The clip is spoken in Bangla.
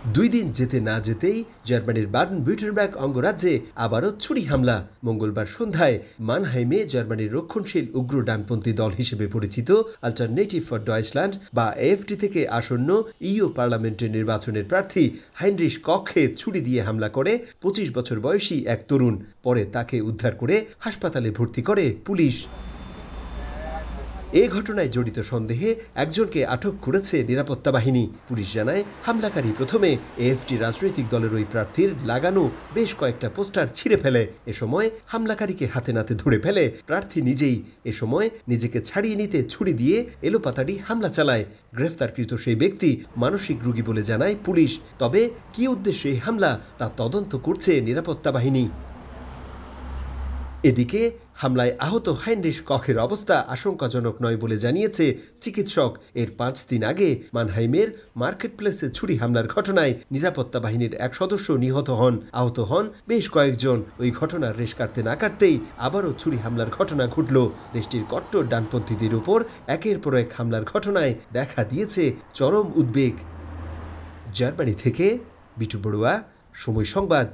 দুই দিন যেতে না যেতেই জার্মানির বাডেন-ভিউর্টেনবার্গ অঙ্গরাজ্যে আবারও ছুরি হামলা। মঙ্গলবার সন্ধ্যায় মানহাইমে জার্মানির রক্ষণশীল উগ্র ডানপন্থী দল হিসেবে পরিচিত অল্টারনেটিভ ফর ডয়েচল্যান্ড বা এএফডি থেকে আসন্ন ইইউ পার্লামেন্টের নির্বাচনের প্রার্থী হাইনরিশ কখে ছুরি দিয়ে হামলা করে ২৫ বছর বয়সী এক তরুণ। পরে তাকে উদ্ধার করে হাসপাতালে ভর্তি করে পুলিশ। এ ঘটনায় জড়িত সন্দেহে একজনকে আটক করেছে নিরাপত্তা বাহিনী। পুলিশ জানায়, হামলাকারী প্রথমে এএফডি রাজনৈতিক দলের ওই প্রার্থীর লাগানো বেশ কয়েকটা পোস্টার ছিঁড়ে ফেলে। এ সময় হামলাকারীকে হাতে নাতে ধরে ফেলে প্রার্থী নিজেই। এ সময় নিজেকে ছাড়িয়ে নিতে ছুরি দিয়ে এলোপাতাড়ি হামলা চালায়। গ্রেফতারকৃত সেই ব্যক্তি মানসিক রোগী বলে জানায় পুলিশ। তবে কী উদ্দেশ্যে এই হামলা তা তদন্ত করছে নিরাপত্তা বাহিনী। এদিকে হামলায় আহত হাইনরিশ কখের অবস্থা আশঙ্কাজনক নয় বলে জানিয়েছে চিকিৎসক। এর ৫ দিন আগে মানহাইমের মার্কেট প্লেসে ছুরি হামলার ঘটনায় নিরাপত্তা বাহিনীর এক সদস্য নিহত হন, আহত হন বেশ কয়েকজন। ওই ঘটনার রেশ কাটতে না কাটতেই আবারও ছুরি হামলার ঘটনা ঘটল। দেশটির কট্টর ডানপন্থীদের উপর একের পর এক হামলার ঘটনায় দেখা দিয়েছে চরম উদ্বেগ। জার্মানি থেকে বিটু বড়ুয়া, সময় সংবাদ।